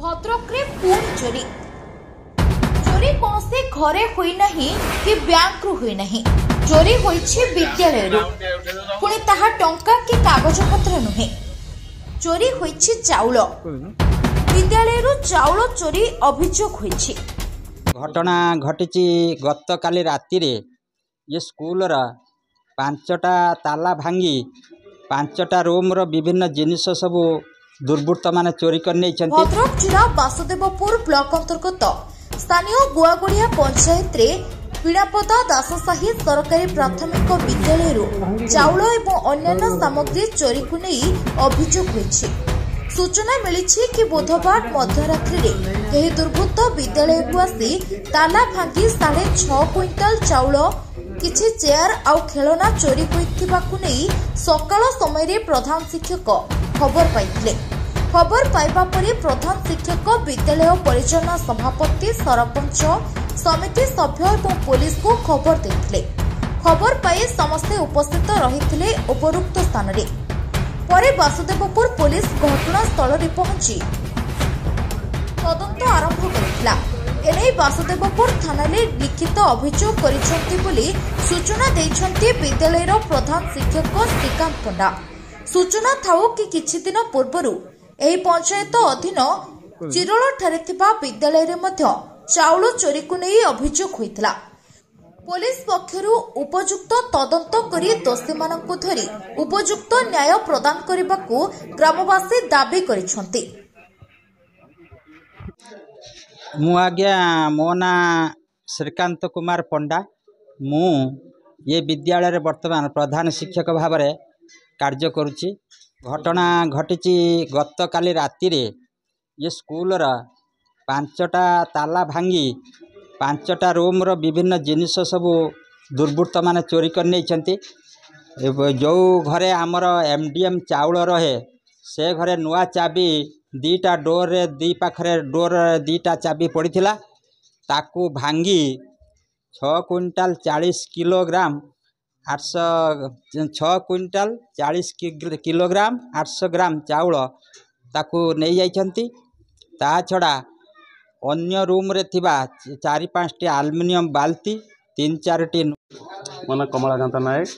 भद्रक रे पुणी चोरी चोरी कौन से घरे हुई नहीं कि बैंक रु हुई नहीं। चोरी होइछि विद्यालय रु पुणी ताहा टंका कि कागज पत्र नुहे। चोरी होइछि चाउल विद्यालय रु चाउल चोरी अभियोग होइछि। घटना घटी गत काली राति रे ये स्कूल रा 5टा ताला भांगी 5टा रूम रो विभिन्न जिनिस सबू दुर्बृत्त माने चोरी कर नै छथि। भद्रक जिला वासुदेवपुर ब्लॉक अंतर्गत स्थानीय गुआगुड़िया पंचायत रे पीड़ापदा दाससाही सरकारी प्राथमिक विद्यालय रु चाउल एवं अन्य सामग्री चोरी को नै अभियोग होइछि। सूचना मिली कि बुधवार मध्यरात्रि रे केही दुर्बृत्त विद्यालय को आसी ताला भांगी 6.5 क्विंटाल चाउल किछि चेयर आउ खेलना चोरी होइथिबा को नै सकाळ समय रे प्रधान शिक्षक खबर पाइथिले। खबर पाइबा परे प्रधान शिक्षक विद्यालय परिचालना सभापति सरपंच समिति सभ्य और पुलिस को खबर देथिले। खबर पाई समस्ते उपस्थित रहिथिले उपरुक्त स्थान रे। परे वासुदेवपुर पुलिस घटनास्थल रे पहुंची तदंत आरंभ करितला। एने वासुदेवपुर थाना रे लिखित अभियोग करिसंती बोली सूचना दैछंती विद्यालयर प्रधान शिक्षक श्रीकांत पंडा। सूचना थाउ कि किछि दिन पूर्वरु एही पंचायत अधीन चिरोल ठारे थिबा विद्यालय रे मध्य चाउल चोरी को नै अभियोग होइतला। पुलिस पक्षरु उपयुक्त तदंत करी दोषी मानकु धरी उपयुक्त न्याय प्रदान करबाकू ग्रामवासी दाबी करिसंती। मु आज्ञा मो ना श्रीकांत कुमार पंडा। मु ये विद्यालय रे वर्तमान प्रधान शिक्षक भाव में कार्य करुच्ची। घटना घटी गत काली राति रे ये स्कूल रा 5टा ताला भांगी 5टा रूम रो विभिन्न जिनिस सबू दुर्बृत्त माने चोरी कर नै छथि। जो घरे आमर एमडीएम चाउल रहे से घरे नुआ चाबी 2टा डोर रे 2 पाखरे डोर 2टा चाबी पड़ीथिला ताकू भांगी 6 क्विंटाल 40 किलोग्राम 6 क्विंटाल 40 किलोग्राम 800 ग्राम चाउल ताकू नहीं जाइछंती। ता छड़ा अन्य रूम रे थिबा 4-5टी एल्युमिनियम बाल्टी 3-4टी। मन कमलाकांत नायक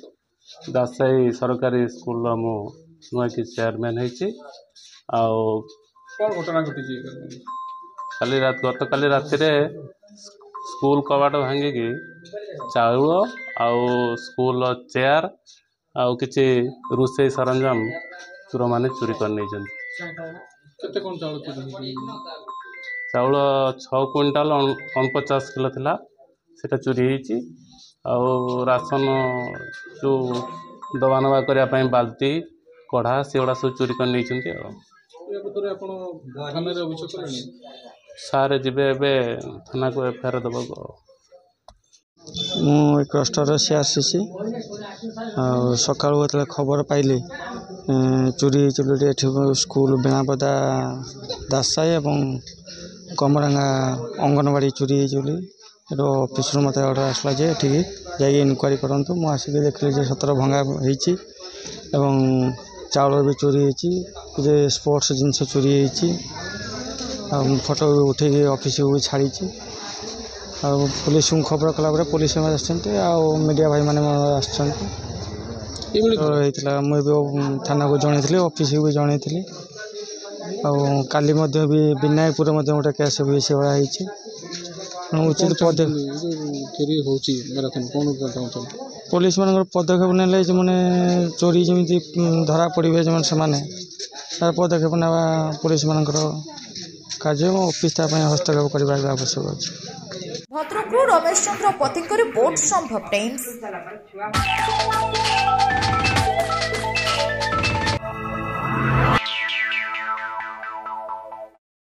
दासाई सरकारी स्कूल मु नुआ की चेयरमैन होइछि। आउ कोन घटना घटी काली रात गत काली रात रे स्कूल कबाट भांगी की चाउल आउ स्कूल चेयर आउ किछि रोषे सरंजाम चोर माने चोरी कर नै जन। केते कोन चाउल चोरी? चाउल 6 क्विंटाल 49 किलो थिला सेटा चोरी होइछि। आउ राशन जो दबा नबा करिया पई बाल्टी कढ़ा सेवडा सब चोरी कर नै छथि। सारे जीवे एबे थाना को एफआईआर दबा। मु एक स्टोर से आसीसी सकाळ होतले खबर पाइली चोरी चोरी एठी स्कूल बेणापदा दासाई एवं कमरंगा अंगनवाड़ी चोरी चोली एरो ऑफिस मत ऑर्डर आसला जे एठी जाई इनक्वारी करंतु। मु आसी देखली जे 17 भंगा हेची एवं चाउल भी चोरी हेची जे स्पोर्ट्स जिंस चोरी हेची फोटो उठे ऑफिस को छाड़ी पुलिस को खबर कला पुलिस मीडिया भाई मैंने मुझे थाना को जन ऑफिस को भी जन काली भी विनायकपुर गोटे केस भी से भाई उचित पुलिस मान पदक्षेप ने मैंने चोरी जमी धरा पड़े से पदक्षेप ना पुलिस मान कार्य ऑफिस हस्तक्षेप करने आवश्यक अच्छे। भद्रक रमेश चंद्र पति रिपोर्ट संभव टाइम्स।